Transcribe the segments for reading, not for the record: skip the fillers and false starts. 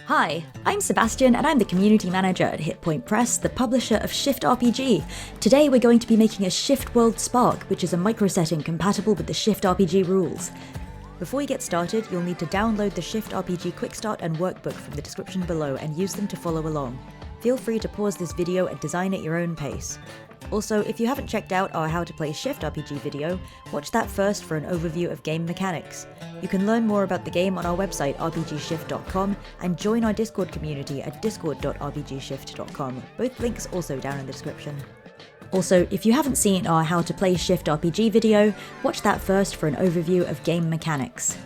Hi, I'm Sebastian and I'm the community manager at Hitpoint Press, the publisher of Shift RPG. Today we're going to be making a Shift World Spark, which is a micro-setting compatible with the Shift RPG rules. Before we get started, you'll need to download the Shift RPG Quick Start and Workbook from the description below and use them to follow along. Feel free to pause this video and design at your own pace. Also, if you haven't checked out our How to Play Shift RPG video, watch that first for an overview of game mechanics. You can learn more about the game on our website rpgshift.com and join our Discord community at discord.rpgshift.com, both links also down in the description. Also, if you haven't seen our How to Play Shift RPG video, watch that first for an overview of game mechanics.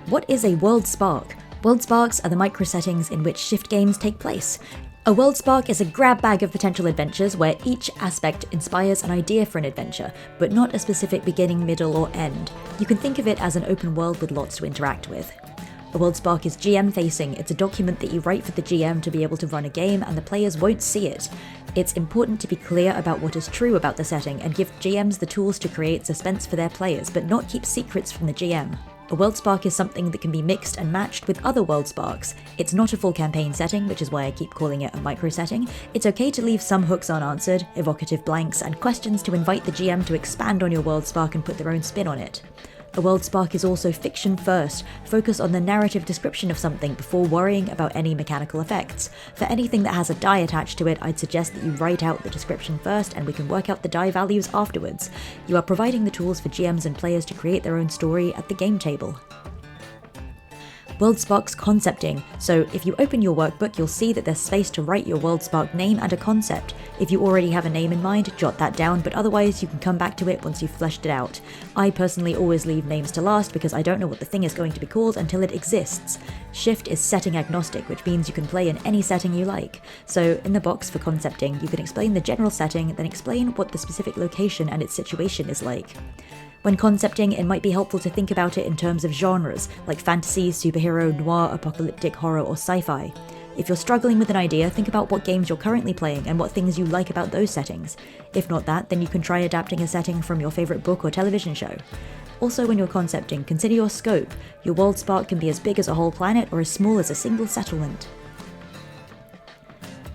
What is a World Spark? World Sparks are the micro-settings in which Shift games take place. A World Spark is a grab bag of potential adventures where each aspect inspires an idea for an adventure, but not a specific beginning, middle, or end. You can think of it as an open world with lots to interact with. A World Spark is GM facing. It's a document that you write for the GM to be able to run a game and the players won't see it. It's important to be clear about what is true about the setting and give GMs the tools to create suspense for their players, but not keep secrets from the GM. A World Spark is something that can be mixed and matched with other World Sparks. It's not a full campaign setting, which is why I keep calling it a micro setting. It's okay to leave some hooks unanswered, evocative blanks, and questions to invite the GM to expand on your World Spark and put their own spin on it. A World Spark is also fiction first. Focus on the narrative description of something before worrying about any mechanical effects. For anything that has a die attached to it, I'd suggest that you write out the description first and we can work out the die values afterwards. You are providing the tools for GMs and players to create their own story at the game table. World Spark's concepting. So if you open your workbook, you'll see that there's space to write your World Spark name and a concept. If you already have a name in mind, jot that down, but otherwise you can come back to it once you've fleshed it out. I personally always leave names to last because I don't know what the thing is going to be called until it exists. Shift is setting agnostic, which means you can play in any setting you like. So in the box for concepting, you can explain the general setting, then explain what the specific location and its situation is like. When concepting, it might be helpful to think about it in terms of genres, like fantasy, superhero, noir, apocalyptic, horror, or sci-fi. If you're struggling with an idea, think about what games you're currently playing and what things you like about those settings. If not that, then you can try adapting a setting from your favourite book or television show. Also, when you're concepting, consider your scope. Your World Spark can be as big as a whole planet or as small as a single settlement.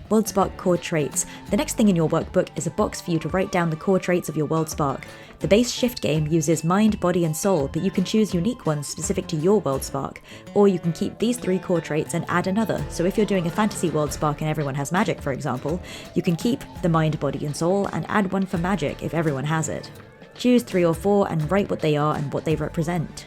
World Spark core traits. The next thing in your workbook is a box for you to write down the core traits of your World Spark. The base Shift game uses mind, body, and soul, but you can choose unique ones specific to your World Spark. Or you can keep these 3 core traits and add another. So if you're doing a fantasy World Spark and everyone has magic, for example, you can keep the mind, body, and soul and add one for magic if everyone has it. Choose 3 or 4 and write what they are and what they represent.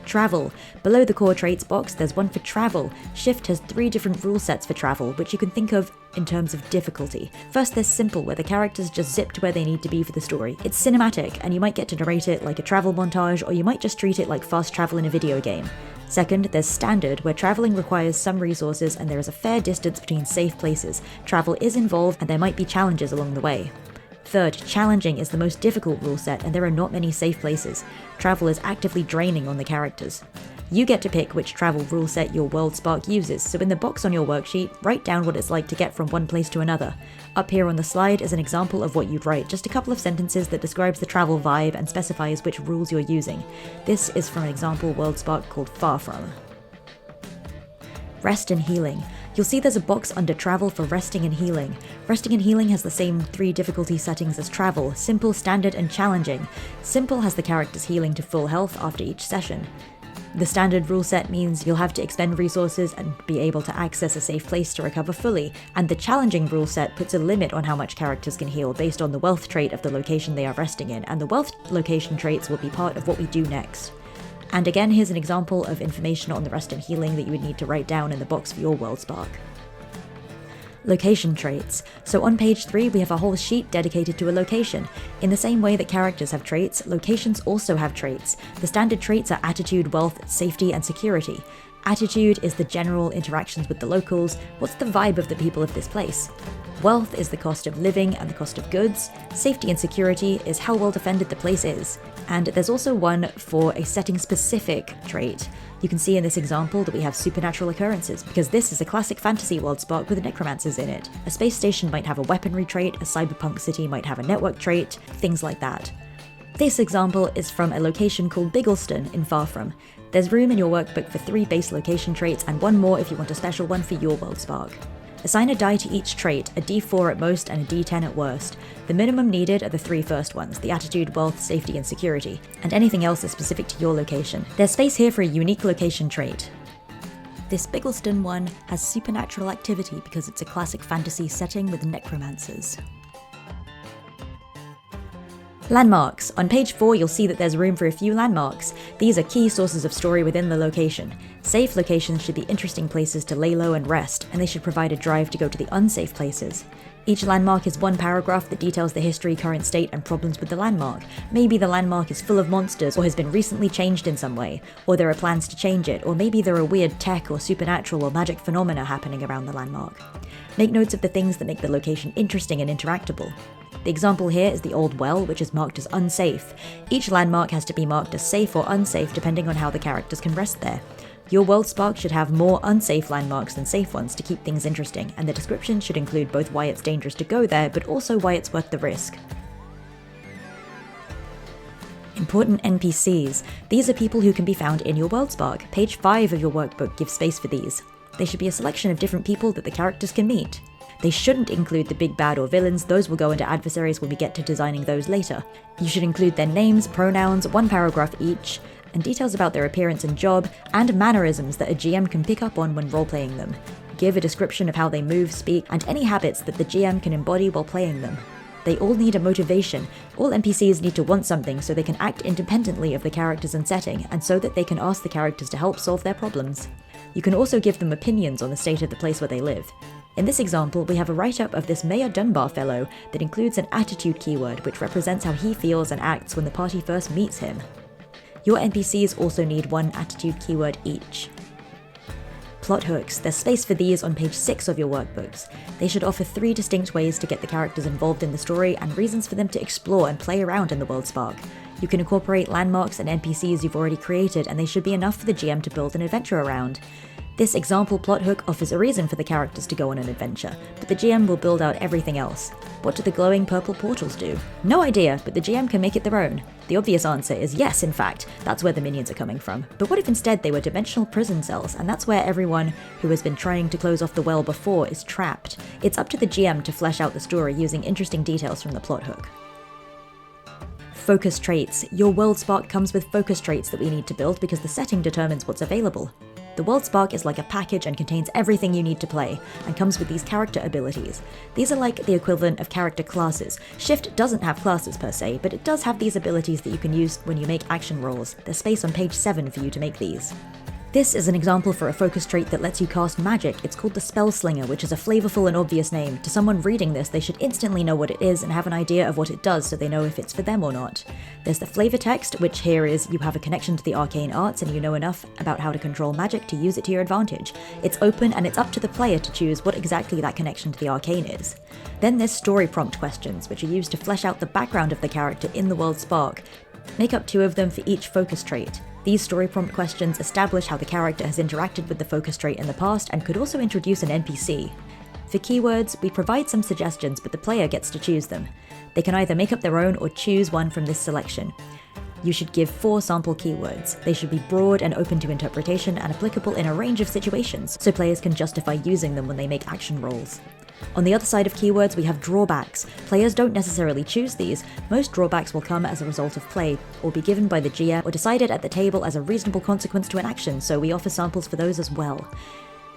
Travel. Below the core traits box, there's one for travel. Shift has 3 different rule sets for travel, which you can think of in terms of difficulty. First, there's simple, where the characters just zip to where they need to be for the story. It's cinematic, and you might get to narrate it like a travel montage, or you might just treat it like fast travel in a video game. Second, there's standard, where traveling requires some resources and there is a fair distance between safe places. Travel is involved, and there might be challenges along the way. Third, challenging is the most difficult rule set and there are not many safe places. Travel is actively draining on the characters. You get to pick which travel rule set your World Spark uses, so in the box on your worksheet, write down what it's like to get from one place to another. Up here on the slide is an example of what you'd write, just a couple of sentences that describes the travel vibe and specifies which rules you're using. This is from an example World Spark called Far From. Rest and healing. You'll see there's a box under travel for resting and healing. Resting and healing has the same 3 difficulty settings as travel: simple, standard, and challenging. Simple has the characters healing to full health after each session. The standard rule set means you'll have to expend resources and be able to access a safe place to recover fully, and the challenging rule set puts a limit on how much characters can heal based on the wealth trait of the location they are resting in, and the wealth location traits will be part of what we do next. And again, here's an example of information on the rest and healing that you would need to write down in the box for your World Spark. Location traits. So on page 3 we have a whole sheet dedicated to a location. In the same way that characters have traits, locations also have traits. The standard traits are attitude, wealth, safety, and security. Attitude is the general interactions with the locals. What's the vibe of the people of this place? Wealth is the cost of living and the cost of goods. Safety and security is how well defended the place is. And there's also one for a setting-specific trait. You can see in this example that we have supernatural occurrences, because this is a classic fantasy World Spark with necromancers in it. A space station might have a weaponry trait, a cyberpunk city might have a network trait, things like that. This example is from a location called Biggleston in Far From. There's room in your workbook for 3 base location traits and 1 more if you want a special one for your world spark. Assign a die to each trait, a d4 at most and a d10 at worst. The minimum needed are the 3 first ones, the attitude, wealth, safety and security, and anything else is specific to your location. There's space here for a unique location trait. This Biggleston one has supernatural activity because it's a classic fantasy setting with necromancers. Landmarks. On page 4 you'll see that there's room for a few landmarks. These are key sources of story within the location. Safe locations should be interesting places to lay low and rest, and they should provide a drive to go to the unsafe places. Each landmark is 1 paragraph that details the history, current state, and problems with the landmark. Maybe the landmark is full of monsters, or has been recently changed in some way, or there are plans to change it, or maybe there are weird tech or supernatural or magic phenomena happening around the landmark. Make notes of the things that make the location interesting and interactable. The example here is the old well, which is marked as unsafe. Each landmark has to be marked as safe or unsafe depending on how the characters can rest there. Your world spark should have more unsafe landmarks than safe ones to keep things interesting, and the description should include both why it's dangerous to go there, but also why it's worth the risk. Important NPCs. These are people who can be found in your world spark. Page 5 of your workbook gives space for these. They should be a selection of different people that the characters can meet. They shouldn't include the big bad or villains, those will go into Adversaries when we get to designing those later. You should include their names, pronouns, 1 paragraph each, and details about their appearance and job, and mannerisms that a GM can pick up on when role-playing them. Give a description of how they move, speak, and any habits that the GM can embody while playing them. They all need a motivation. All NPCs need to want something so they can act independently of the characters and setting, and so that they can ask the characters to help solve their problems. You can also give them opinions on the state of the place where they live. In this example, we have a write-up of this Mayor Dunbar fellow that includes an attitude keyword which represents how he feels and acts when the party first meets him. Your NPCs also need 1 attitude keyword each. Plot hooks. There's space for these on page 6 of your workbooks. They should offer 3 distinct ways to get the characters involved in the story and reasons for them to explore and play around in the world spark. You can incorporate landmarks and NPCs you've already created, and they should be enough for the GM to build an adventure around. This example plot hook offers a reason for the characters to go on an adventure, but the GM will build out everything else. What do the glowing purple portals do? No idea, but the GM can make it their own. The obvious answer is yes, in fact, that's where the minions are coming from. But what if instead they were dimensional prison cells, and that's where everyone who has been trying to close off the well before is trapped? It's up to the GM to flesh out the story using interesting details from the plot hook. Focus traits. Your world spark comes with focus traits that we need to build because the setting determines what's available. The world spark is like a package and contains everything you need to play, and comes with these character abilities. These are like the equivalent of character classes. Shift doesn't have classes per se, but it does have these abilities that you can use when you make action rolls. There's space on page 7 for you to make these. This is an example for a focus trait that lets you cast magic. It's called the Spell Slinger, which is a flavorful and obvious name. To someone reading this, they should instantly know what it is and have an idea of what it does so they know if it's for them or not. There's the flavor text, which here is you have a connection to the arcane arts and you know enough about how to control magic to use it to your advantage. It's open and it's up to the player to choose what exactly that connection to the arcane is. Then there's story prompt questions, which are used to flesh out the background of the character in the world spark. Make up 2 of them for each focus trait. These story prompt questions establish how the character has interacted with the focus trait in the past and could also introduce an NPC. For keywords, we provide some suggestions, but the player gets to choose them. They can either make up their own or choose one from this selection. You should give 4 sample keywords. They should be broad and open to interpretation and applicable in a range of situations, so players can justify using them when they make action rolls. On the other side of keywords, we have drawbacks. Players don't necessarily choose these. Most drawbacks will come as a result of play, or be given by the GM, or decided at the table as a reasonable consequence to an action, so we offer samples for those as well.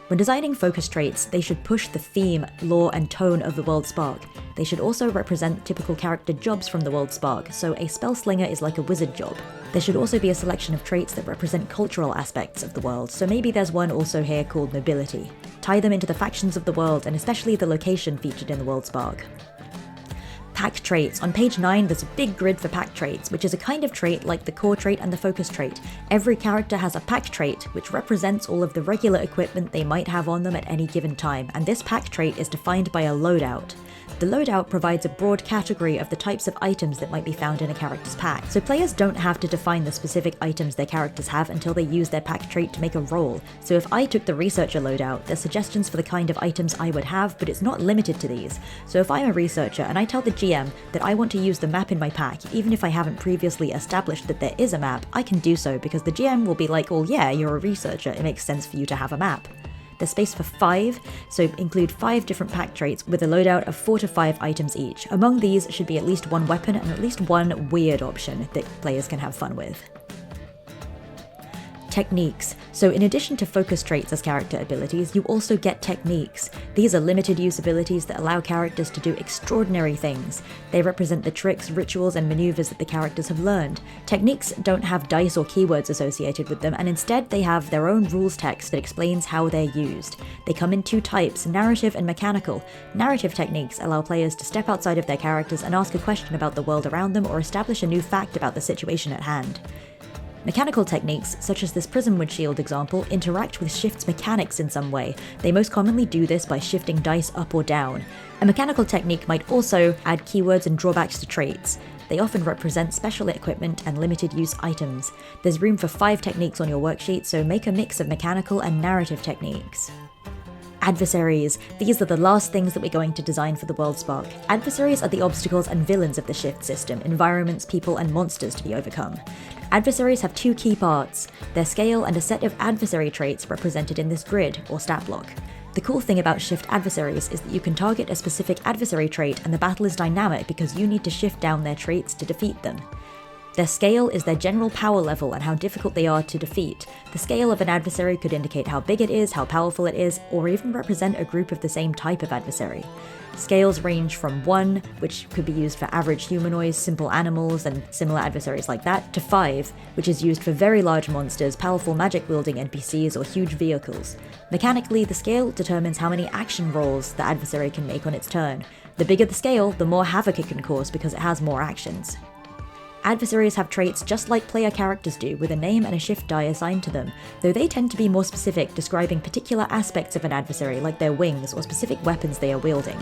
When designing focus traits, they should push the theme, lore, and tone of the world spark. They should also represent typical character jobs from the world spark, so a spell slinger is like a wizard job. There should also be a selection of traits that represent cultural aspects of the world, so maybe there's one also here called nobility. Tie them into the factions of the world, and especially the location featured in the world spark. Pack traits. On page 9 there's a big grid for pack traits, which is a kind of trait like the core trait and the focus trait. Every character has a pack trait, which represents all of the regular equipment they might have on them at any given time, and this pack trait is defined by a loadout. The loadout provides a broad category of the types of items that might be found in a character's pack, so players don't have to define the specific items their characters have until they use their pack trait to make a roll. So if I took the researcher loadout, there's suggestions for the kind of items I would have, but it's not limited to these. So if I'm a researcher and I tell the GM that I want to use the map in my pack, even if I haven't previously established that there is a map, I can do so because the GM will be like, well yeah, you're a researcher, it makes sense for you to have a map. There's space for 5, so include 5 different pack traits with a loadout of 4 to 5 items each. Among these should be at least one weapon and at least one weird option that players can have fun with. Techniques. So in addition to focus traits as character abilities, you also get techniques. These are limited use abilities that allow characters to do extraordinary things. They represent the tricks, rituals, and maneuvers that the characters have learned. Techniques don't have dice or keywords associated with them, and instead they have their own rules text that explains how they're used. They come in 2 types, narrative and mechanical. Narrative techniques allow players to step outside of their characters and ask a question about the world around them or establish a new fact about the situation at hand. Mechanical techniques, such as this prism windshield example, interact with Shift's mechanics in some way. They most commonly do this by shifting dice up or down. A mechanical technique might also add keywords and drawbacks to traits. They often represent special equipment and limited use items. There's room for 5 techniques on your worksheet, so make a mix of mechanical and narrative techniques. Adversaries. These are the last things that we're going to design for the Worldspark. Adversaries are the obstacles and villains of the Shift system, environments, people, and monsters to be overcome. Adversaries have 2 key parts, their scale and a set of adversary traits represented in this grid, or stat block. The cool thing about Shift Adversaries is that you can target a specific adversary trait and the battle is dynamic because you need to shift down their traits to defeat them. Their scale is their general power level and how difficult they are to defeat. The scale of an adversary could indicate how big it is, how powerful it is, or even represent a group of the same type of adversary. Scales range from 1, which could be used for average humanoids, simple animals, and similar adversaries like that, to 5, which is used for very large monsters, powerful magic-wielding NPCs, or huge vehicles. Mechanically, the scale determines how many action rolls the adversary can make on its turn. The bigger the scale, the more havoc it can cause because it has more actions. Adversaries have traits just like player characters do, with a name and a shift die assigned to them, though they tend to be more specific, describing particular aspects of an adversary like their wings or specific weapons they are wielding.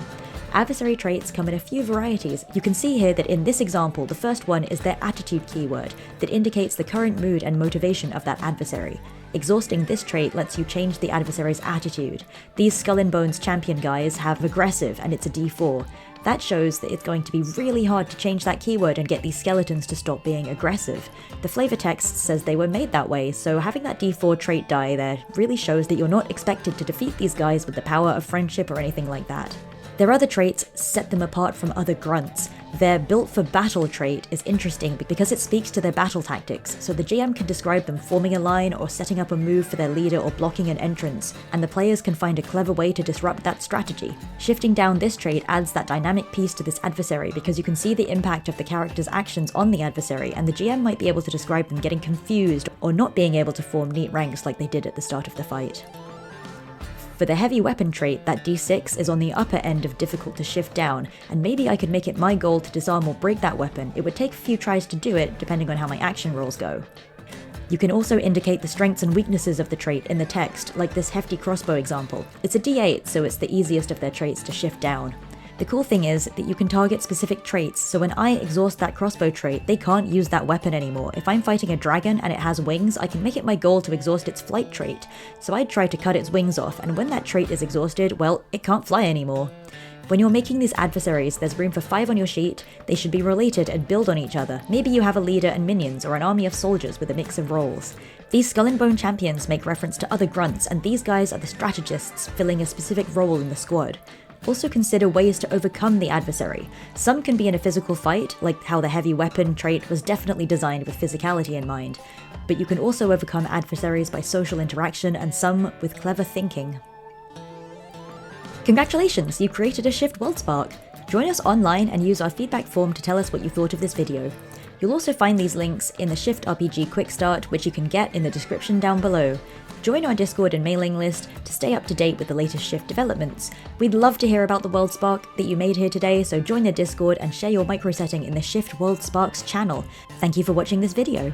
Adversary traits come in a few varieties. You can see here that in this example, the first one is their attitude keyword that indicates the current mood and motivation of that adversary. Exhausting this trait lets you change the adversary's attitude. These Skull and Bones champion guys have aggressive and it's a D4. That shows that it's going to be really hard to change that keyword and get these skeletons to stop being aggressive. The flavor text says they were made that way, so having that D4 trait die there really shows that you're not expected to defeat these guys with the power of friendship or anything like that. Their other traits set them apart from other grunts. Their built for battle trait is interesting because it speaks to their battle tactics, so the GM can describe them forming a line or setting up a move for their leader or blocking an entrance, and the players can find a clever way to disrupt that strategy. Shifting down this trait adds that dynamic piece to this adversary because you can see the impact of the character's actions on the adversary, and the GM might be able to describe them getting confused or not being able to form neat ranks like they did at the start of the fight. For the heavy weapon trait, that D6 is on the upper end of difficult to shift down, and maybe I could make it my goal to disarm or break that weapon. It would take a few tries to do it, depending on how my action rolls go. You can also indicate the strengths and weaknesses of the trait in the text, like this hefty crossbow example. It's a D8, so it's the easiest of their traits to shift down. The cool thing is that you can target specific traits, so when I exhaust that crossbow trait, they can't use that weapon anymore. If I'm fighting a dragon and it has wings, I can make it my goal to exhaust its flight trait. So I'd try to cut its wings off, and when that trait is exhausted, well, it can't fly anymore. When you're making these adversaries, there's room for 5 on your sheet. They should be related and build on each other. Maybe you have a leader and minions, or an army of soldiers with a mix of roles. These Skull and Bone champions make reference to other grunts, and these guys are the strategists filling a specific role in the squad. Also consider ways to overcome the adversary. Some can be in a physical fight, like how the heavy weapon trait was definitely designed with physicality in mind, but you can also overcome adversaries by social interaction and some with clever thinking. Congratulations, you created a Shift Worldspark! Join us online and use our feedback form to tell us what you thought of this video. You'll also find these links in the Shift RPG Quick Start, which you can get in the description down below. Join our Discord and mailing list to stay up to date with the latest Shift developments. We'd love to hear about the Worldspark that you made here today, so join the Discord and share your microsetting in the Shift Worldsparks channel. Thank you for watching this video.